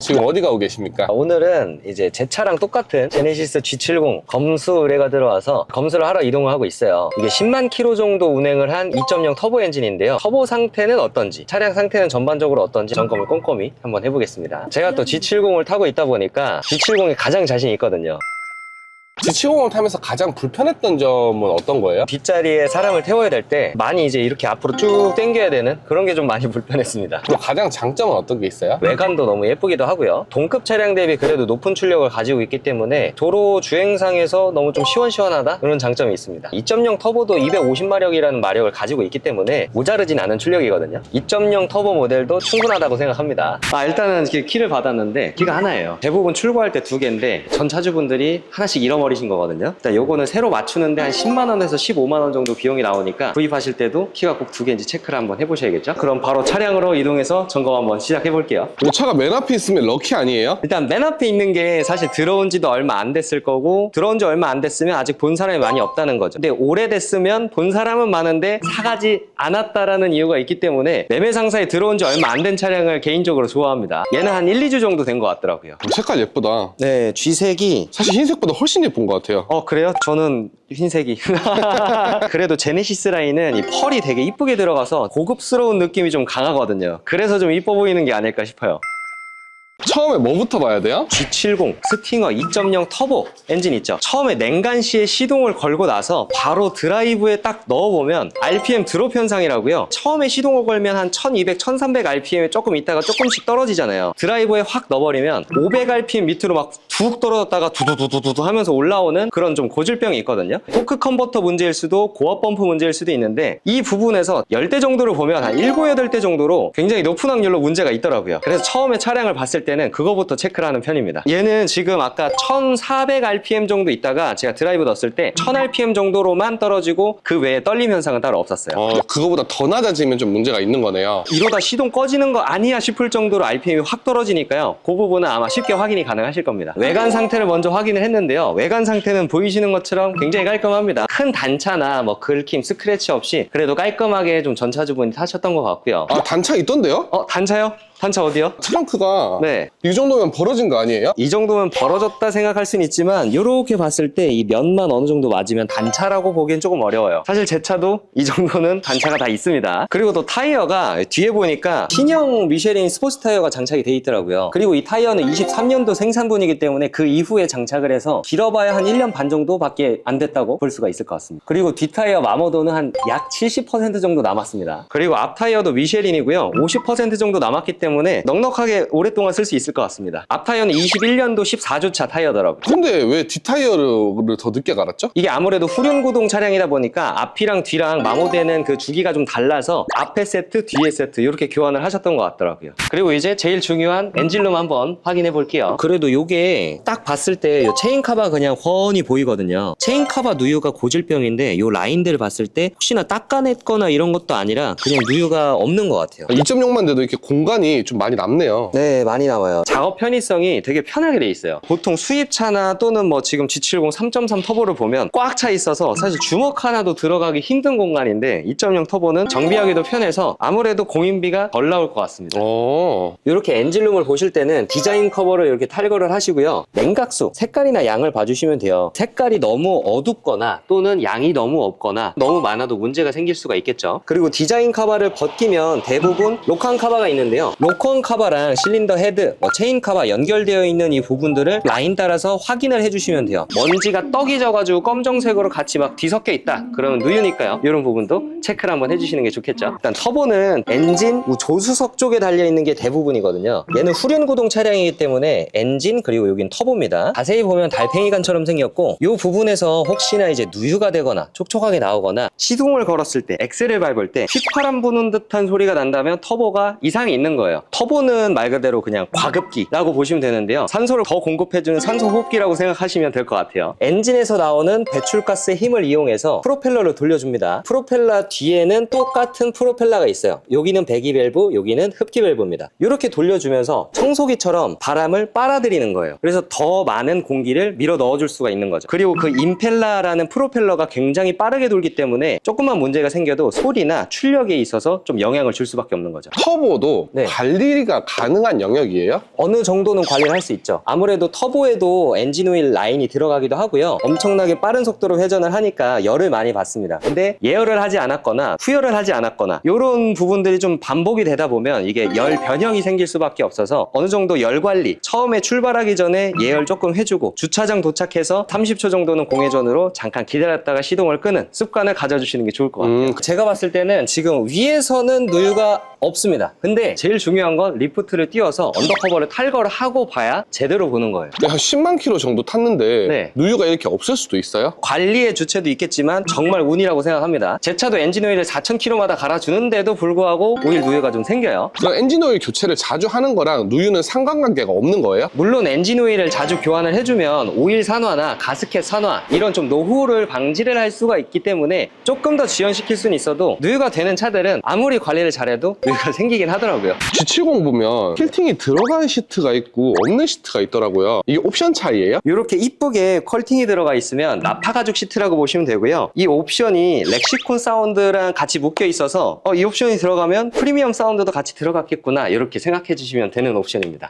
지금 어디 가고 계십니까? 오늘은 이제 제 차랑 똑같은 제네시스 G70 검수 의뢰가 들어와서 검수를 하러 이동을 하고 있어요. 이게 10만 킬로 정도 운행을 한 2.0 터보 엔진인데요. 터보 상태는 어떤지, 차량 상태는 전반적으로 어떤지 점검을 꼼꼼히 한번 해보겠습니다. 제가 또 G70을 타고 있다 보니까 G70이 가장 자신이 있거든요. G70을 타면서 가장 불편했던 점은 어떤 거예요? 뒷자리에 사람을 태워야 될 때 많이 이제 이렇게 앞으로 쭉 당겨야 되는 그런 게 좀 많이 불편했습니다. 그리고 가장 장점은 어떤 게 있어요? 외관도 너무 예쁘기도 하고요. 동급 차량 대비 그래도 높은 출력을 가지고 있기 때문에 도로 주행상에서 너무 좀 시원시원하다? 그런 장점이 있습니다. 2.0 터보도 250마력이라는 마력을 가지고 있기 때문에 모자르진 않은 출력이거든요. 2.0 터보 모델도 충분하다고 생각합니다. 일단은 키를 받았는데 키가 하나예요. 대부분 출고할 때 2개인데 전 차주분들이 하나씩 잃어버리신 거거든요. 일단 요거는 새로 맞추는데 한 10만원에서 15만원 정도 비용이 나오니까 구입하실 때도 키가 꼭 2개인지 체크를 한번 해보셔야겠죠. 그럼 바로 차량으로 이동해서 점검 한번 시작해 볼게요. 차가 맨 앞에 있으면 럭키 아니에요? 일단 맨 앞에 있는 게 사실 들어온 지도 얼마 안 됐을 거고, 들어온 지 얼마 안 됐으면 아직 본 사람이 많이 없다는 거죠. 근데 오래됐으면 본 사람은 많은데 사가지 않았다라는 이유가 있기 때문에 매매 상사에 들어온 지 얼마 안 된 차량을 개인적으로 좋아합니다. 얘는 한 1, 2주 정도 된 것 같더라고요. 색깔 예쁘다. 네, G색이 사실 흰색보다 훨씬 예쁜 것 같아요. 그래요? 저는 흰색이 그래도 제네시스 라인은 이 펄이 되게 이쁘게 들어가서 고급스러운 느낌이 좀 강하거든요. 그래서 좀 이뻐 보이는 게 아닐까 싶어요. 처음에 뭐부터 봐야 돼요? G70 스팅어 2.0 터보 엔진 있죠. 처음에 냉간시에 시동을 걸고 나서 바로 드라이브에 딱 넣어보면 RPM 드롭 현상이라고요. 처음에 시동을 걸면 한 1200, 1300 RPM에 조금 있다가 조금씩 떨어지잖아요. 드라이브에 확 넣어버리면 500 RPM 밑으로 막 툭 떨어졌다가 두두두두두 하면서 올라오는 그런 좀 고질병이 있거든요. 토크 컨버터 문제일 수도 고압 펌프 문제일 수도 있는데 이 부분에서 10대 정도를 보면 한 7, 8대 정도로 굉장히 높은 확률로 문제가 있더라고요. 그래서 처음에 차량을 봤을 때는 그거부터 체크를 하는 편입니다. 얘는 지금 아까 1400 RPM 정도 있다가 제가 드라이브 넣었을 때 1000 RPM 정도로만 떨어지고 그 외에 떨림 현상은 따로 없었어요. 그거보다 더 낮아지면 좀 문제가 있는 거네요. 이러다 시동 꺼지는 거 아니야 싶을 정도로 RPM이 확 떨어지니까요. 그 부분은 아마 쉽게 확인이 가능하실 겁니다. 외관 상태를 먼저 확인을 했는데요. 외관 상태는 보이시는 것처럼 굉장히 깔끔합니다. 큰 단차나 뭐 긁힘, 스크래치 없이 그래도 깔끔하게 좀 전차주분이 타셨던 것 같고요. 단차 있던데요? 단차요? 단차 어디요? 트렁크가 네. 이 정도면 벌어진 거 아니에요? 이 정도면 벌어졌다 생각할 수는 있지만 이렇게 봤을 때 이 면만 어느 정도 맞으면 단차라고 보기엔 조금 어려워요. 사실 제 차도 이 정도는 단차가 다 있습니다. 그리고 또 타이어가 뒤에 보니까 신형 미쉐린 스포츠 타이어가 장착이 돼 있더라고요. 그리고 이 타이어는 23년도 생산분이기 때문에 그 이후에 장착을 해서 길어봐야 한 1년 반 정도밖에 안 됐다고 볼 수가 있을 것 같습니다. 그리고 뒷타이어 마모도는 한 약 70% 정도 남았습니다. 그리고 앞 타이어도 미쉐린이고요. 50% 정도 남았기 때문에 넉넉하게 오랫동안 쓸 수 있을 것 같습니다. 앞 타이어는 21년도 14주차 타이어더라고요. 근데 왜 뒷타이어를 더 늦게 갈았죠? 이게 아무래도 후륜구동 차량이다 보니까 앞이랑 뒤랑 마모되는 그 주기가 좀 달라서 앞에 세트, 뒤에 세트 이렇게 교환을 하셨던 것 같더라고요. 그리고 이제 제일 중요한 엔진룸 한번 확인해 볼게요. 그래도 요게 딱 봤을 때 요 체인카바 그냥 훤히 보이거든요. 체인카바 누유가 고질병인데 요 라인들 봤을 때 혹시나 닦아냈거나 이런 것도 아니라 그냥 누유가 없는 것 같아요. 2.0만 돼도 이렇게 공간이 좀 많이 남네요. 네, 많이 나와요. 작업 편의성이 되게 편하게 돼 있어요. 보통 수입차나 또는 뭐 지금 G70 3.3 터보를 보면 꽉 차 있어서 사실 주먹 하나도 들어가기 힘든 공간인데 2.0 터보는 정비하기도 편해서 아무래도 공인비가 덜 나올 것 같습니다. 이렇게 엔진룸을 보실 때는 디자인 커버를 이렇게 탈거를 하시고요. 냉각수, 색깔이나 양을 봐주시면 돼요. 색깔이 너무 어둡거나 또는 양이 너무 없거나 너무 많아도 문제가 생길 수가 있겠죠. 그리고 디자인 커버를 벗기면 대부분 로컨 커버가 있는데요. 로컨 커버랑 실린더 헤드, 체인 커버 연결되어 있는 이 부분들을 라인 따라서 확인을 해주시면 돼요. 먼지가 떡이 져가지고 검정색으로 같이 막 뒤섞여 있다. 그러면 누유니까요. 이런 부분도 체크를 한번 해주시는 게 좋겠죠. 일단 터보는 엔진 조수석 쪽에 달려있는 게 대부분이거든요. 얘는 후륜구동 차량이기 때문에 엔진 그리고 여긴 터보입니다. 자세히 보면 달팽이관처럼 생겼고 이 부분에서 혹시나 이제 누유가 되거나 촉촉하게 나오거나 시동을 걸었을 때 엑셀을 밟을 때 휘파람 부는 듯한 소리가 난다면 터보가 이상이 있는 거예요. 터보는 말 그대로 그냥 과급기라고 보시면 되는데요. 산소를 더 공급해주는 산소 호흡기라고 생각하시면 될 것 같아요. 엔진에서 나오는 배출가스의 힘을 이용해서 프로펠러를 돌려줍니다. 프로펠러 뒤에는 똑같은 프로펠러가 있어요. 여기는 배기 밸브, 여기는 흡기 밸브입니다. 이렇게 돌려주면서 청소기처럼 바람을 빨아들이는 거예요. 그래서 더 많은 공기를 밀어 넣어줄 수가 있는 거죠. 그리고 그 임펠러라는 프로펠러가 굉장히 빠르게 돌기 때문에 조금만 문제가 생겨도 소리나 출력에 있어서 좀 영향을 줄 수밖에 없는 거죠. 터보도 네. 관리가 가능한 영역이에요? 어느 정도는 관리를 할 수 있죠. 아무래도 터보에도 엔진 오일 라인이 들어가기도 하고요. 엄청나게 빠른 속도로 회전을 하니까 열을 많이 받습니다. 근데 예열을 하지 않았거나 후열을 하지 않았거나 이런 부분들이 좀 반복이 되다 보면 이게 열 변형이 생길 수밖에 없어서 어느 정도 열 관리, 처음에 출발하기 전에 예열 조금 해주고 주차장 도착해서 30초 정도는 공회전으로 잠깐 기다렸다가 시동을 끄는 습관을 가져주시는 게 좋을 것 같아요. 제가 봤을 때는 지금 위에서는 누유가 없습니다. 근데 제일 중요한 건 리프트를 띄워서 언더커버를 탈거를 하고 봐야 제대로 보는 거예요. 한 10만 킬로 정도 탔는데 네. 누유가 이렇게 없을 수도 있어요? 관리의 주체도 있겠지만 정말 운이라고 생각합니다. 제 차도 엔진 오일을 4,000km마다 갈아주는데도 불구하고 오일 누유가 좀 생겨요. 그럼 엔진 오일 교체를 자주 하는 거랑 누유는 상관관계가 없는 거예요? 물론 엔진 오일을 자주 교환을 해주면 오일 산화나 가스켓 산화 이런 좀 노후를 방지를 할 수가 있기 때문에 조금 더 지연시킬 수는 있어도 누유가 되는 차들은 아무리 관리를 잘해도 누유가 생기긴 하더라고요. G70 보면 킬팅이 들어간 시트가 있고 없는 시트가 있더라고요. 이게 옵션 차이예요? 이렇게 이쁘게 컬팅이 들어가 있으면 나파 가죽 시트라고 보시면 되고요. 이 옵션이 렉시콘 사운드랑 같이 묶여 있어서 이 옵션이 들어가면 프리미엄 사운드도 같이 들어갔겠구나 이렇게 생각해 주시면 되는 옵션입니다.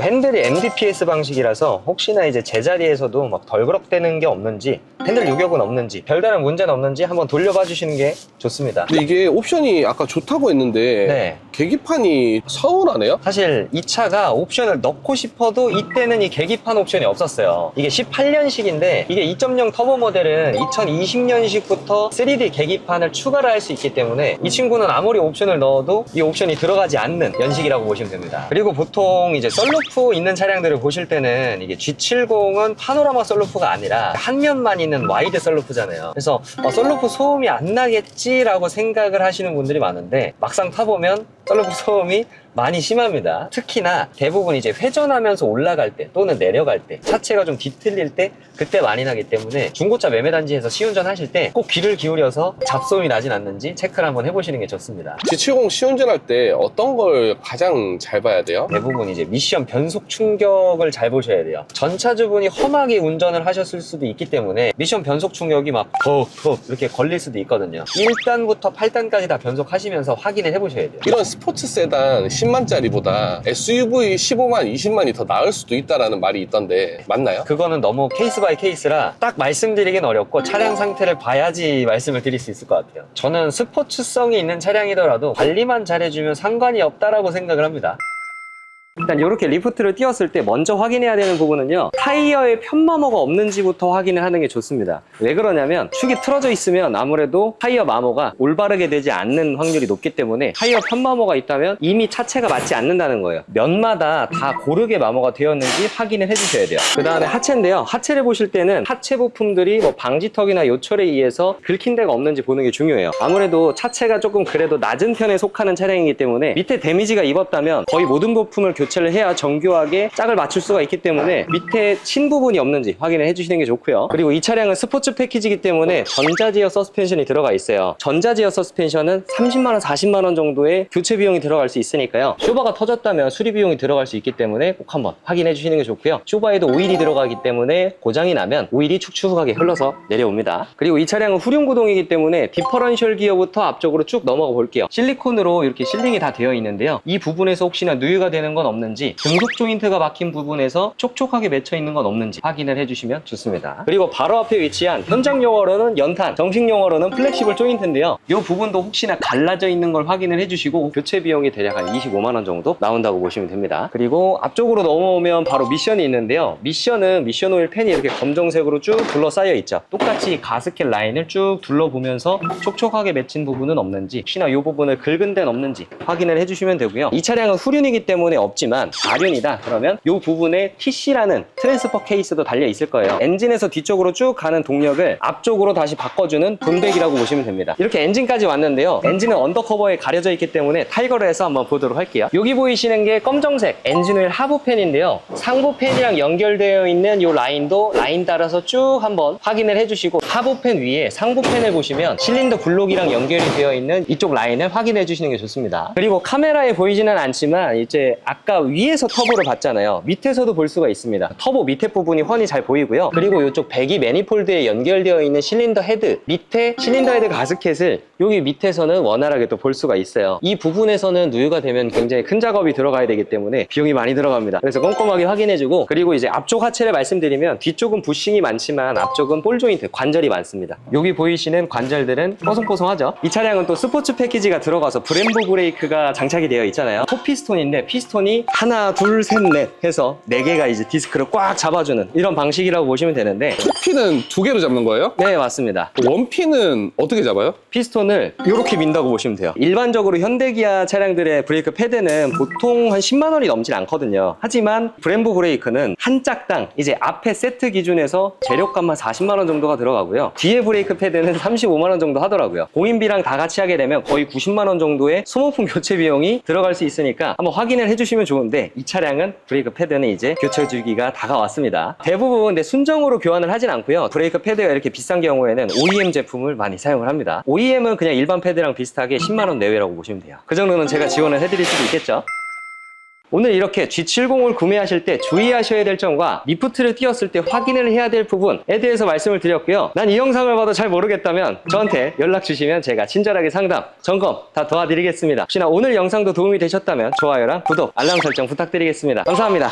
핸들이 MDPS 방식이라서 혹시나 이제 제자리에서도 막 덜그럭대는 게 없는지 핸들 유격은 없는지 별다른 문제는 없는지 한번 돌려봐 주시는 게 좋습니다. 근데 이게 옵션이 아까 좋다고 했는데 네. 계기판이 서운하네요? 사실 이 차가 옵션을 넣고 싶어도 이때는 이 계기판 옵션이 없었어요. 이게 18년식인데 이게 2.0 터보 모델은 2020년식부터 3D 계기판을 추가를 할 수 있기 때문에 이 친구는 아무리 옵션을 넣어도 이 옵션이 들어가지 않는 연식이라고 보시면 됩니다. 그리고 보통 이제 썬루프 있는 차량들을 보실 때는 이게 G70은 파노라마 썬루프가 아니라 한 면만 있는 와이드 썬루프잖아요. 그래서 썬루프 소음이 안 나겠지라고 생각을 하시는 분들이 많은데 막상 타보면 썬루프 소음이 많이 심합니다. 특히나 대부분 이제 회전하면서 올라갈 때 또는 내려갈 때 차체가 좀 뒤틀릴 때 그때 많이 나기 때문에 중고차 매매단지에서 시운전 하실 때 꼭 귀를 기울여서 잡소음이 나진 않는지 체크를 한번 해보시는 게 좋습니다. G70 시운전할 때 어떤 걸 가장 잘 봐야 돼요? 대부분 이제 미션 변속 충격을 잘 보셔야 돼요. 전차주분이 험하게 운전을 하셨을 수도 있기 때문에 미션 변속 충격이 막 톡톡 이렇게 걸릴 수도 있거든요. 1단부터 8단까지 다 변속하시면서 확인을 해보셔야 돼요. 이런 스포츠 세단 10만짜리보다 SUV 15만, 20만이 더 나을 수도 있다라는 말이 있던데 맞나요? 그거는 너무 케이스 바이 케이스라 딱 말씀드리긴 어렵고 차량 상태를 봐야지 말씀을 드릴 수 있을 것 같아요. 저는 스포츠성이 있는 차량이더라도 관리만 잘해주면 상관이 없다라고 생각을 합니다. 일단 이렇게 리프트를 띄웠을 때 먼저 확인해야 되는 부분은요, 타이어에 편마모가 없는지부터 확인을 하는 게 좋습니다. 왜 그러냐면 축이 틀어져 있으면 아무래도 타이어 마모가 올바르게 되지 않는 확률이 높기 때문에 타이어 편마모가 있다면 이미 차체가 맞지 않는다는 거예요. 면마다 다 고르게 마모가 되었는지 확인을 해주셔야 돼요. 그 다음에 하체인데요, 하체를 보실 때는 하체 부품들이 뭐 방지턱이나 요철에 의해서 긁힌 데가 없는지 보는 게 중요해요. 아무래도 차체가 조금 그래도 낮은 편에 속하는 차량이기 때문에 밑에 데미지가 입었다면 거의 모든 부품을 교체를 해야 정교하게 짝을 맞출 수가 있기 때문에 밑에 친 부분이 없는지 확인을 해주시는 게 좋고요. 그리고 이 차량은 스포츠 패키지이기 때문에 전자제어 서스펜션이 들어가 있어요. 전자제어 서스펜션은 30만원, 40만원 정도의 교체 비용이 들어갈 수 있으니까요. 쇼버가 터졌다면 수리 비용이 들어갈 수 있기 때문에 꼭 한번 확인해 주시는 게 좋고요. 쇼버에도 오일이 들어가기 때문에 고장이 나면 오일이 축축하게 흘러서 내려옵니다. 그리고 이 차량은 후륜구동이기 때문에 디퍼런셜 기어부터 앞쪽으로 쭉 넘어가 볼게요. 실리콘으로 이렇게 실링이 다 되어 있는데요. 이 부분에서 혹시나 누유가 되는 건 없는지, 등속 조인트가 박힌 부분에서 촉촉하게 맺혀 있는 건 없는지 확인을 해주시면 좋습니다. 그리고 바로 앞에 위치한 현장 용어로는 연탄, 정식 용어로는 플렉시블 조인트인데요. 이 부분도 혹시나 갈라져 있는 걸 확인을 해주시고 교체 비용이 대략 한 25만원 정도 나온다고 보시면 됩니다. 그리고 앞쪽으로 넘어오면 바로 미션이 있는데요. 미션은 미션 오일 팬이 이렇게 검정색으로 쭉 둘러싸여 있죠. 똑같이 가스켓 라인을 쭉 둘러보면서 촉촉하게 맺힌 부분은 없는지, 혹시나 이 부분을 긁은 데는 없는지 확인을 해주시면 되고요. 이 차량은 후륜이기 때문에 없지만 가륜이다 그러면 이 부분에 TC라는 트랜스퍼 케이스도 달려 있을 거예요. 엔진에서 뒤쪽으로 쭉 가는 동력을 앞쪽으로 다시 바꿔주는 분배기라고 보시면 됩니다. 이렇게 엔진까지 왔는데요. 엔진은 언더커버에 가려져 있기 때문에 탈거를 해서 한번 보도록 할게요. 여기 보이시는 게 검정색 엔진오일 하부 팬인데요. 상부 팬이랑 연결되어 있는 이 라인도 라인 따라서 쭉 한번 확인을 해주시고, 하부 팬 위에 상부 팬을 보시면 실린더 블록이랑 연결이 되어 있는 이쪽 라인을 확인해 주시는 게 좋습니다. 그리고 카메라에 보이지는 않지만 이제 아까 우리가 위에서 터보를 봤잖아요. 밑에서도 볼 수가 있습니다. 터보 밑에 부분이 훤히 잘 보이고요. 그리고 이쪽 배기 매니폴드에 연결되어 있는 실린더 헤드, 밑에 실린더 헤드 가스켓을 여기 밑에서는 원활하게 또 볼 수가 있어요. 이 부분에서는 누유가 되면 굉장히 큰 작업이 들어가야 되기 때문에 비용이 많이 들어갑니다. 그래서 꼼꼼하게 확인해주고, 그리고 이제 앞쪽 하체를 말씀드리면 뒤쪽은 부싱이 많지만 앞쪽은 볼 조인트, 관절이 많습니다. 여기 보이시는 관절들은 뽀송뽀송하죠. 이 차량은 또 스포츠 패키지가 들어가서 브렘보 브레이크가 장착이 되어 있잖아요. 토피스톤인데 피스톤이 하나, 둘, 셋, 넷 해서 4개가 이제 디스크를 꽉 잡아주는 이런 방식이라고 보시면 되는데, 피는 2개로 잡는 거예요? 네, 맞습니다. 원피는 어떻게 잡아요? 피스톤을 이렇게 민다고 보시면 돼요. 일반적으로 현대기아 차량들의 브레이크 패드는 보통 한 10만 원이 넘질 않거든요. 하지만 브렘보 브레이크는 한 짝당 이제 앞에 세트 기준에서 재료값만 40만 원 정도가 들어가고요. 뒤에 브레이크 패드는 35만 원 정도 하더라고요. 공인비랑 다 같이 하게 되면 거의 90만 원 정도의 소모품 교체 비용이 들어갈 수 있으니까 한번 확인을 해주시면 좋은데, 이 차량은 브레이크 패드는 이제 교체 주기가 다가왔습니다. 대부분 근데 순정으로 교환을 하진 않고요. 브레이크 패드가 이렇게 비싼 경우에는 OEM 제품을 많이 사용을 합니다. OEM은 그냥 일반 패드랑 비슷하게 10만 원 내외라고 보시면 돼요. 그 정도는 제가 지원을 해드릴 수도 있겠죠. 오늘 이렇게 G70을 구매하실 때 주의하셔야 될 점과 리프트를 띄웠을 때 확인을 해야 될 부분에 대해서 말씀을 드렸고요. 난 이 영상을 봐도 잘 모르겠다면 저한테 연락 주시면 제가 친절하게 상담, 점검 다 도와드리겠습니다. 혹시나 오늘 영상도 도움이 되셨다면 좋아요랑 구독, 알람 설정 부탁드리겠습니다. 감사합니다.